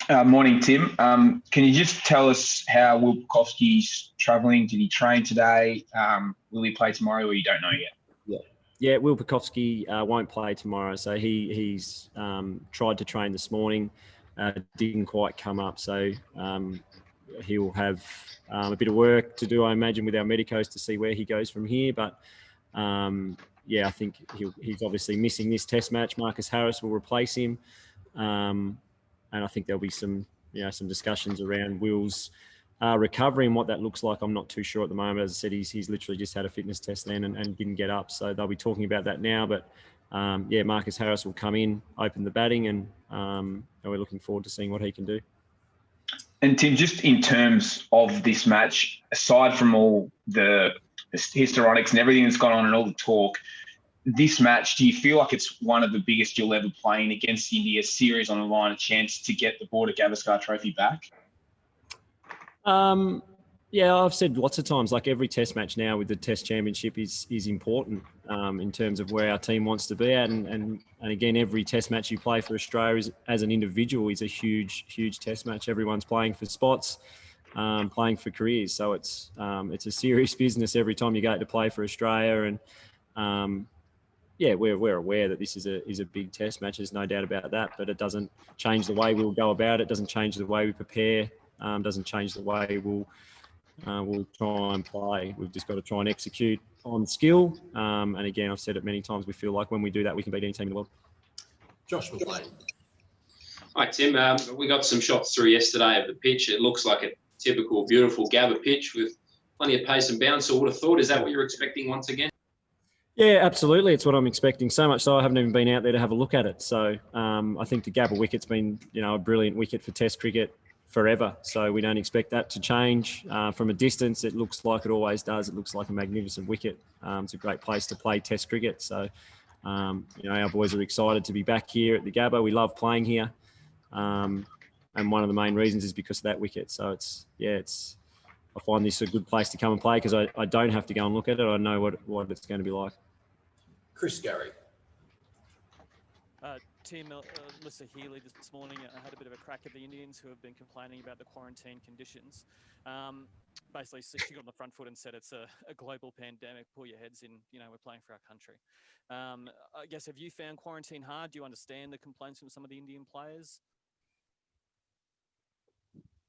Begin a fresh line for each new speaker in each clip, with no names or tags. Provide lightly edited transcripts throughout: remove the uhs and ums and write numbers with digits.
Morning, Tim. Can you just tell us how Will Pukovski's travelling? Did he train today? Will he play tomorrow, or you don't know yet?
Yeah, Will Pukovski won't play tomorrow. So he's tried to train this morning, didn't quite come up. So he'll have a bit of work to do, I imagine, with our medicos to see where he goes from here. But I think he's obviously missing this test match. Marcus Harris will replace him. And I think there'll be some discussions around Will's recovery and what that looks like. I'm not too sure at the moment. As I said, he's literally just had a fitness test then and didn't get up. So they'll be talking about that now. But Marcus Harris will come in, open the batting, and we're looking forward to seeing what he can do.
And Tim, just in terms of this match, aside from all the histrionics and everything that's gone on and all the talk, this match, do you feel like it's one of the biggest you'll ever play in against India, series on the line, a chance to get the Border Gavaskar Trophy back?
I've said lots of times, like every test match now with the Test Championship is important in terms of where our team wants to be at. And again, every test match you play for Australia as an individual is a huge test match. Everyone's playing for spots, playing for careers. So it's a serious business every time you go to play for Australia. And we're aware that this is a big test match. There's no doubt about that. But it doesn't change the way we'll go about it. Doesn't change the way we prepare. Doesn't change the way we'll try and play. We've just got to try and execute on skill. And again, I've said it many times. We feel like when we do that, we can beat any team in the world.
Josh McLean.
Hi, Tim. We got some shots through yesterday of the pitch. It looks like a typical, beautiful Gabba pitch with plenty of pace and bounce. So I would have thought, is that what you're expecting once again?
Yeah, absolutely. It's what I'm expecting. So much so I haven't even been out there to have a look at it. So I think the Gabba wicket's been, a brilliant wicket for Test cricket forever. So we don't expect that to change. From a distance, it looks like it always does. It looks like a magnificent wicket. It's a great place to play Test cricket. So, our boys are excited to be back here at the Gabba. We love playing here. And one of the main reasons is because of that wicket. So I find this a good place to come and play because I don't have to go and look at it. I know what it's going to be like.
Chris Gary.
Tim, Alyssa Healy this morning had a bit of a crack at the Indians who have been complaining about the quarantine conditions. Basically, she got on the front foot and said it's a global pandemic. Pull your heads in. We're playing for our country. I guess, have you found quarantine hard? Do you understand the complaints from some of the Indian players?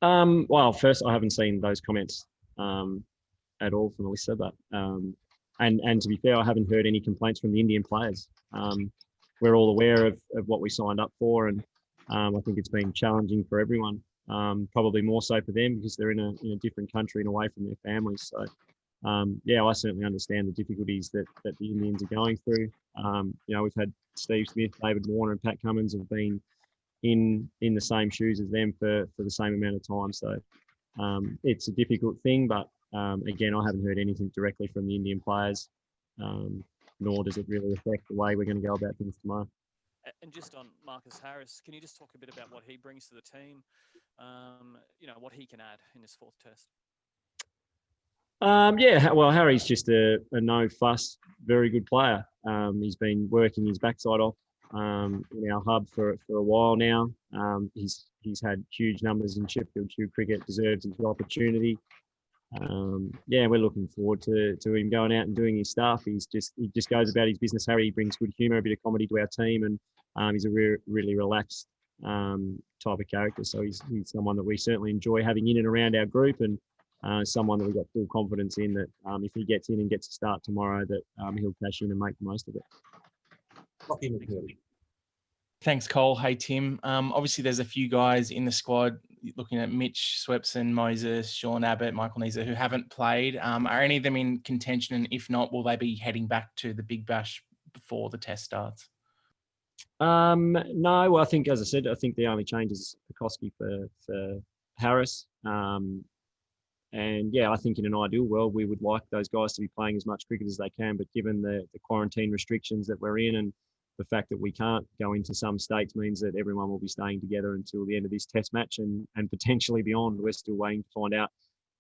Well, first, I haven't seen those comments at all from Alyssa, but and to be fair, I haven't heard any complaints from the Indian players. We're all aware of what we signed up for, and I think it's been challenging for everyone. Probably more so for them because they're in a different country and away from their families. So, I certainly understand the difficulties that the Indians are going through. We've had Steve Smith, David Warner, and Pat Cummins have been in the same shoes as them for the same amount of time. So it's a difficult thing, but again, I haven't heard anything directly from the Indian players, nor does it really affect the way we're going to go about things tomorrow.
And just on Marcus Harris, can you just talk a bit about what he brings to the team? What he can add in this fourth test?
Well, Harry's just a no-fuss, very good player. He's been working his backside off in our hub for a while now. He's had huge numbers in Sheffield Shield cricket, deserves his opportunity. We're looking forward to him going out and doing his stuff. He just goes about his business. Harry brings good humour, a bit of comedy to our team, and he's a really relaxed type of character. So he's someone that we certainly enjoy having in and around our group, and someone that we've got full confidence in that if he gets in and gets a start tomorrow, that he'll cash in and make the most of it.
Thanks, Cole. Hey, Tim. Obviously, there's a few guys in the squad looking at Mitch Swepson, Moses, Sean Abbott, Michael Neeser, who haven't played. Are any of them in contention? And if not, will they be heading back to the Big Bash before the test starts?
No. Well, I think, as I said, I think the only change is Pukovski for Harris. I think in an ideal world, we would like those guys to be playing as much cricket as they can. But given the quarantine restrictions that we're in and the fact that we can't go into some states means that everyone will be staying together until the end of this test match and potentially beyond. We're still waiting to find out,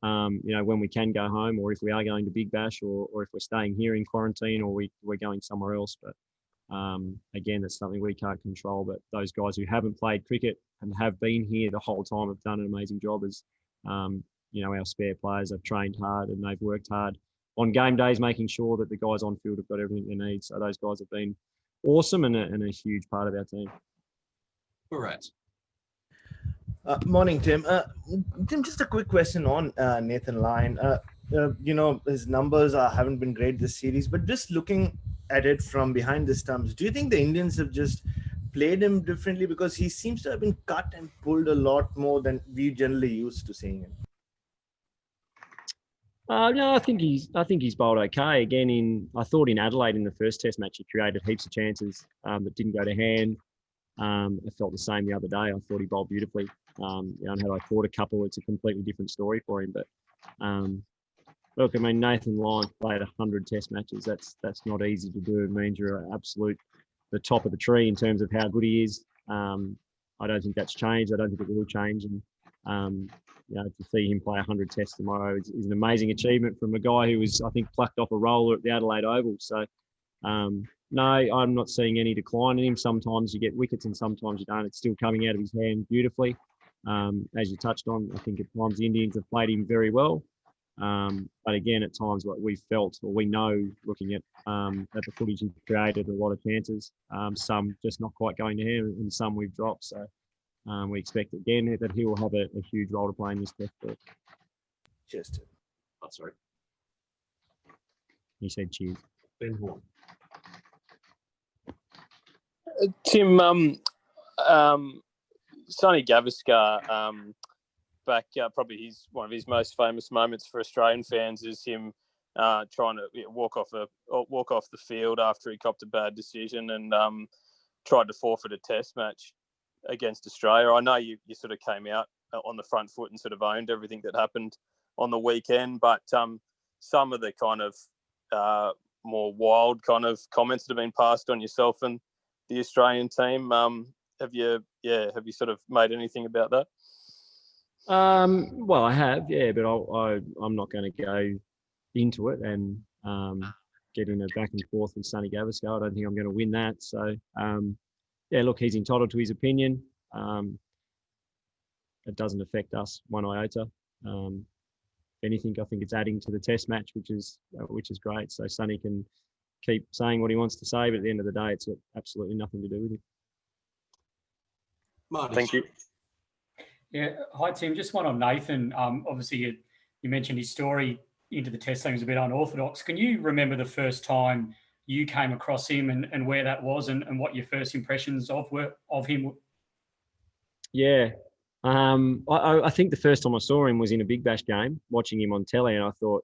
when we can go home or if we are going to Big Bash or if we're staying here in quarantine or we're going somewhere else. But Again, that's something we can't control, but those guys who haven't played cricket and have been here the whole time have done an amazing job as, our spare players have trained hard and they've worked hard on game days, making sure that the guys on field have got everything they need. So those guys have been awesome and a huge part of our team.
Correct.
Morning, Tim. Tim, just a quick question on Nathan Lyon. His numbers haven't been great this series, but just looking at it from behind the stumps, do you think the Indians have just played him differently? Because he seems to have been cut and pulled a lot more than we generally used to seeing him.
No, I think he's bowled okay. Again, I thought in Adelaide in the first Test match he created heaps of chances that didn't go to hand. I felt the same the other day. I thought he bowled beautifully. And had I caught a couple, it's a completely different story for him. But look, I mean, Nathan Lyon played 100 Test matches. That's not easy to do. It means you're the top of the tree in terms of how good he is. I don't think that's changed. I don't think it will change. And to see him play 100 Tests tomorrow is an amazing achievement from a guy who was, I think, plucked off a roller at the Adelaide Oval. So. No, I'm not seeing any decline in him. Sometimes you get wickets and sometimes you don't. It's still coming out of his hand beautifully. As you touched on, I think at times the Indians have played him very well. But again, at times what we felt or we know looking at the footage, he created a lot of chances. Some just not quite going to him and some we've dropped. So we expect again that he will have a huge role to play in this Test.
Cheers.
Oh, sorry.
He said cheers.
Ben Horn.
Tim, Sonny Gavaskar, back probably one of his most famous moments for Australian fans is him trying to walk off the field after he copped a bad decision and tried to forfeit a Test match against Australia. I know you sort of came out on the front foot and sort of owned everything that happened on the weekend, but some of the kind of more wild kind of comments that have been passed on yourself and the Australian team. Have you sort of made anything about that?
Well, I have, yeah, but I'm not going to go into it and get in a back and forth with Sonny Gavaskar. I don't think I'm going to win that. So, look, he's entitled to his opinion. It doesn't affect us one iota. If anything, I think it's adding to the Test match, which is great. So Sonny can keep saying what he wants to say, but at the end of the day, it's absolutely nothing to do with him.
Marty.
Thank you.
Yeah, hi Tim. Just one on Nathan. Obviously, you mentioned his story into the Test team was a bit unorthodox. Can you remember the first time you came across him and where that was and what your first impressions of him?
Yeah. I think the first time I saw him was in a Big Bash game, watching him on telly, and I thought,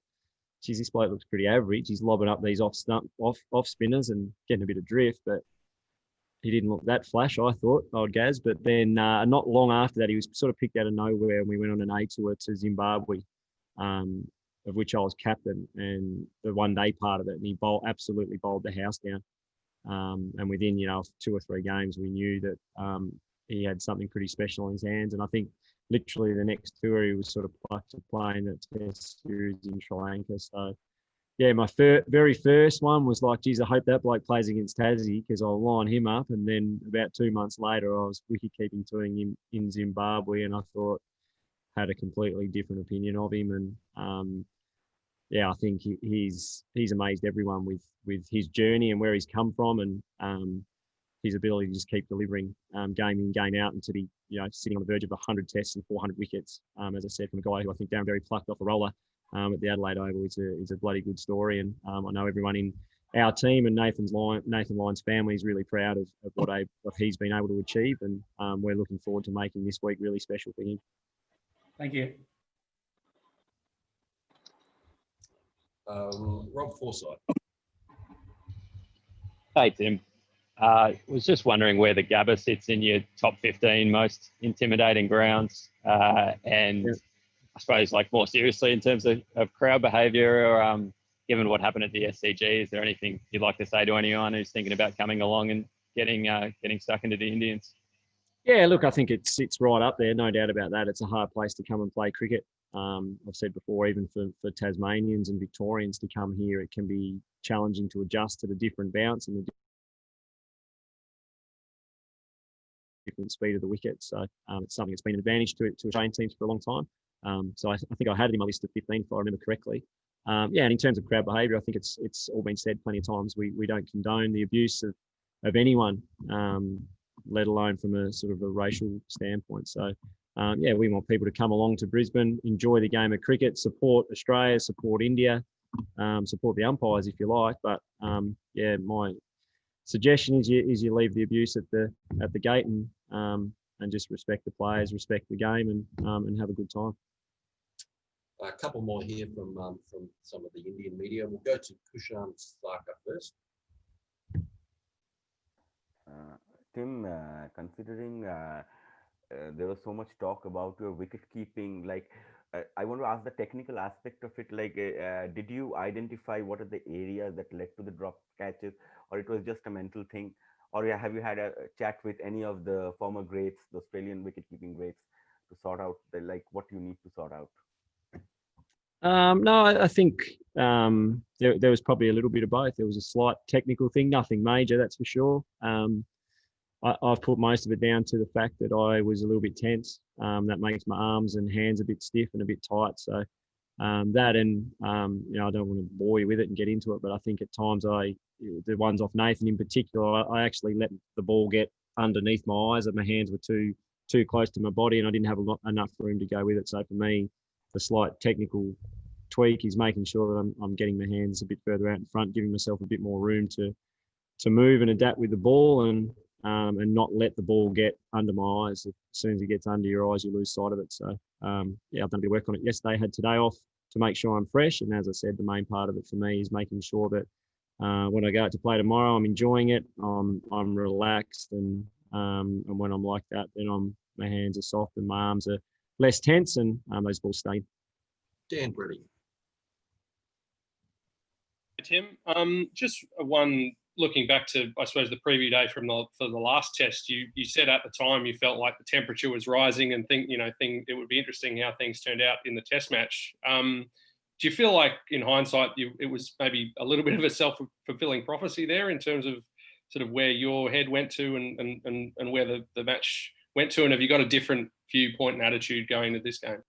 geez, this bloke looks pretty average. He's lobbing up these off spinners and getting a bit of drift, but he didn't look that flash, I thought, old Gaz. But then not long after that, he was sort of picked out of nowhere, and we went on an A tour to Zimbabwe, of which I was captain, and the one-day part of it, and he absolutely bowled the house down. And within, 2 or 3 games, we knew that he had something pretty special in his hands. And I think literally the next tour, he was sort of plucked to play in that Test series in Sri Lanka. So, yeah, my very first one was like, geez, I hope that bloke plays against Tassie because I'll line him up. And then about 2 months later, I was wicket-keeping touring him in Zimbabwe, and I thought, had a completely different opinion of him. And, I think he's amazed everyone with his journey and where he's come from, and his ability to just keep delivering game in, game out, until he, sitting on the verge of 100 Tests and 400 wickets. As I said, from a guy who I think Darren Berry plucked off a roller at the Adelaide Oval. It's a bloody good story, and I know everyone in our team and Nathan Lyon's family is really proud of what he's been able to achieve, and we're looking forward to making this week really special for him.
Thank you.
Rob Forsyth.
Hey, Tim. Was just wondering where the Gabba sits in your top 15 most intimidating grounds, and I suppose, like, more seriously in terms of crowd behaviour, or given what happened at the SCG, is there anything you'd like to say to anyone who's thinking about coming along and getting stuck into the Indians?
Yeah, look, I think it sits right up there, no doubt about that. It's a hard place to come and play cricket. I've said before, even for Tasmanians and Victorians to come here, it can be challenging to adjust to the different bounce and the different speed of the wicket. So it's something that's been an advantage to Australian teams for a long time. So I think I had it in my list of 15, if I remember correctly. And in terms of crowd behaviour, I think it's all been said plenty of times. We don't condone the abuse of anyone, let alone from a sort of a racial standpoint. So we want people to come along to Brisbane, enjoy the game of cricket, support Australia, support India, support the umpires if you like. But my suggestion is you leave the abuse at the gate and just respect the players, respect the game, and have a good time.
A couple more here from some of the Indian media. We'll go to Kushan Sarkar first.
Tim, considering there was so much talk about your wicket keeping, I want to ask the technical aspect of it. Did you identify what are the areas that led to the drop catches, or it was just a mental thing? Or have you had a chat with any of the former greats, the Australian wicket keeping greats, to sort out what you need to sort out?
No, I think there was probably a little bit of both. There was a slight technical thing, nothing major, that's for sure. I've put most of it down to the fact that I was a little bit tense. That makes my arms and hands a bit stiff and a bit tight. So that and, I don't want to bore you with it and get into it, but I think at times the ones off Nathan in particular, I actually let the ball get underneath my eyes, and my hands were too close to my body, and I didn't have enough room to go with it. So for me, the slight technical tweak is making sure that I'm getting my hands a bit further out in front, giving myself a bit more room to move and adapt with the ball, and not let the ball get under my eyes. As soon as it gets under your eyes, you lose sight of it. So I've done a bit of work on it yesterday. Had today off to make sure I'm fresh, and as I said, the main part of it for me is making sure that when I go out to play tomorrow, I'm enjoying it. I'm relaxed, and when I'm like that, then my hands are soft and my arms are less tense, and those balls stay.
Dan Brady.
Tim, just one looking back to, I suppose, the preview day for the last test. You said at the time you felt like the temperature was rising, and it would be interesting how things turned out in the test match. Do you feel like, in hindsight, it was maybe a little bit of a self-fulfilling prophecy there in terms of sort of where your head went to and where the match went to? And have you got a different viewpoint and attitude going to this game?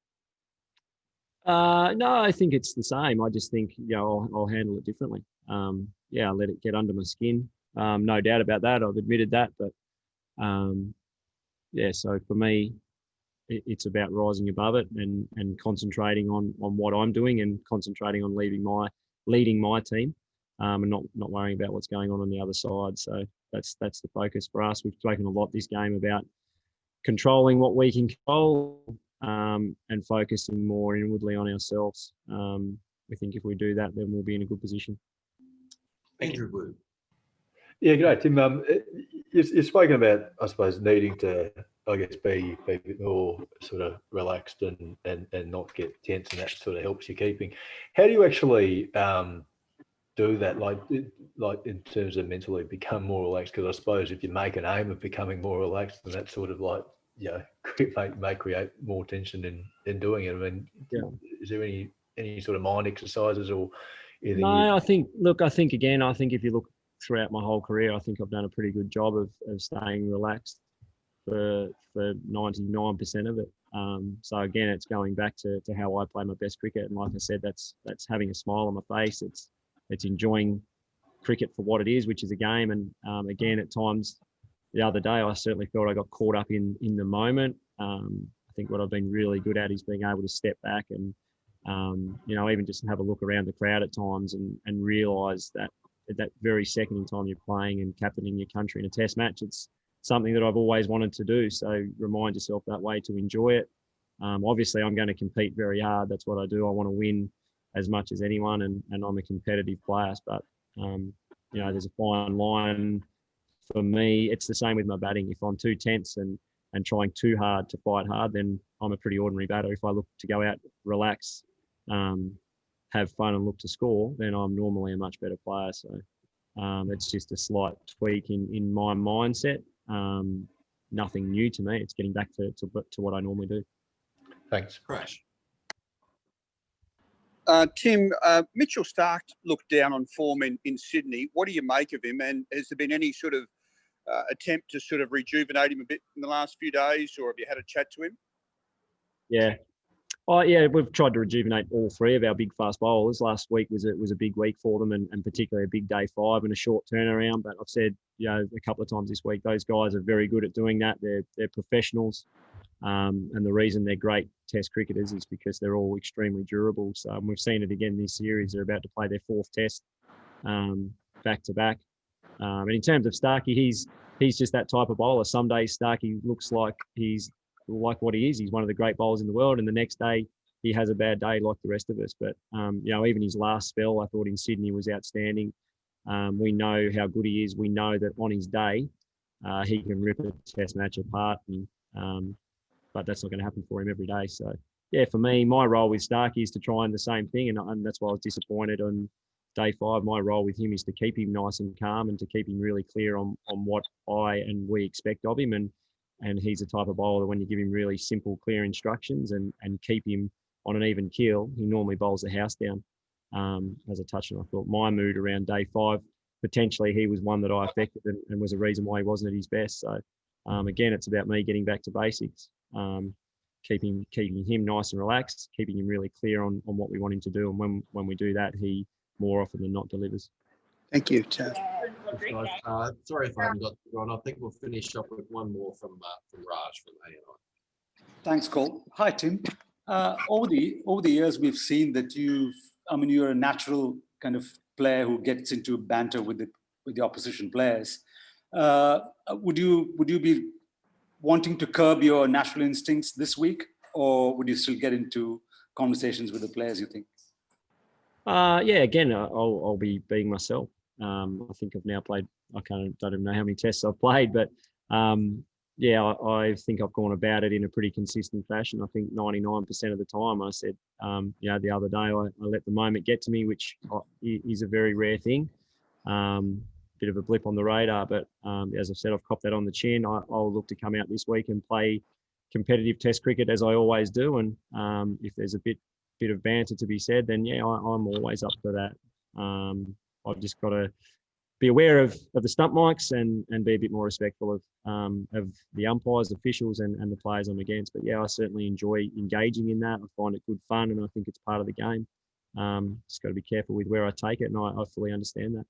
No, I think it's the same. I just think, I'll handle it differently. I'll let it get under my skin. No doubt about that. I've admitted that. But, so for me, it's about rising above it and concentrating on what I'm doing, and concentrating on leading my team, and not worrying about what's going on the other side. So that's the focus for us. We've spoken a lot this game about controlling what we can control, and focusing more inwardly on ourselves. We think if we do that, then we'll be in a good position.
Andrew Wu.
Yeah, good day, Tim. You've spoken about, I suppose, needing to, be a bit more sort of relaxed and not get tense, and that sort of helps you keeping. How do you actually do that, like in terms of mentally become more relaxed? Because I suppose if you make an aim of becoming more relaxed, then that sort of may create more tension in doing it. I mean, is there any sort of mind exercises or anything?
No, I think if you look throughout my whole career, I think I've done a pretty good job of staying relaxed for 99% of it. So again, it's going back to how I play my best cricket. And like I said, that's having a smile on my face. It's enjoying cricket for what it is, which is a game. And again, at times the other day, I certainly felt I got caught up in the moment. I think what I've been really good at is being able to step back and, even just have a look around the crowd at times and realise that at that very second in time you're playing and captaining your country in a test match, it's something that I've always wanted to do. So remind yourself that way to enjoy it. Obviously, I'm going to compete very hard. That's what I do. I want to win as much as anyone, and I'm a competitive player. But, there's a fine line. For me, it's the same with my batting. If I'm too tense and trying too hard to fight hard, then I'm a pretty ordinary batter. If I look to go out, relax, have fun and look to score, then I'm normally a much better player. So it's just a slight tweak in my mindset. Nothing new to me. It's getting back to what I normally do.
Thanks.
Crash.
Tim, Mitchell Starc looked down on form in Sydney. What do you make of him? And has there been any sort of attempt to sort of rejuvenate him a bit in the last few days, or have you had a chat to him?
Yeah. Oh, yeah, we've tried to rejuvenate all three of our big fast bowlers. Last week was a big week for them, and particularly a big day 5 and a short turnaround. But I've said, a couple of times this week, those guys are very good at doing that. They're professionals, and the reason they're great Test cricketers is because they're all extremely durable. So we've seen it again this series. They're about to play their 4th Test back to back. And in terms of Starkey, he's just that type of bowler. Some days Starkey looks like he's like what he is. He's one of the great bowlers in the world, and the next day he has a bad day like the rest of us. But even his last spell, I thought in Sydney was outstanding. We know how good he is. We know that on his day, he can rip a Test match apart, but that's not going to happen for him every day. So yeah, for me, my role with Starkey is to try and the same thing, and that's why I was disappointed on day 5. My role with him is to keep him nice and calm and to keep him really clear on what I and we expect of him. And he's the type of bowler that when you give him really simple, clear instructions and keep him on an even keel, he normally bowls the house down. As a touch, and I thought my mood around day 5, potentially he was one that I affected and was a reason why he wasn't at his best. So again, it's about me getting back to basics, keeping him nice and relaxed, keeping him really clear on what we want him to do. And when we do that, he more often than not delivers.
Thank you, Chad.
Sorry if I haven't got Ron. I think we'll finish up with one more from Raj from ANI.
Thanks, Cole. Hi, Tim. Over the years, we've seen that you're a natural kind of player who gets into banter with the opposition players. Would you be wanting to curb your natural instincts this week, or would you still get into conversations with the players, you think?
Again, I'll be being myself. I think I've now played, don't even know how many tests I've played, but I think I've gone about it in a pretty consistent fashion. I think 99% of the time I said, the other day I let the moment get to me, which is a very rare thing. Bit of a blip on the radar, but as I've said, I've copped that on the chin. I'll look to come out this week and play competitive Test cricket as I always do. And if there's a bit of banter to be said, then I'm always up for that. I've just got to be aware of the stump mics and be a bit more respectful of the umpires, officials, and the players I'm against. But I certainly enjoy engaging in that. I find it good fun, and I think it's part of the game. Just got to be careful with where I take it, and I fully understand that.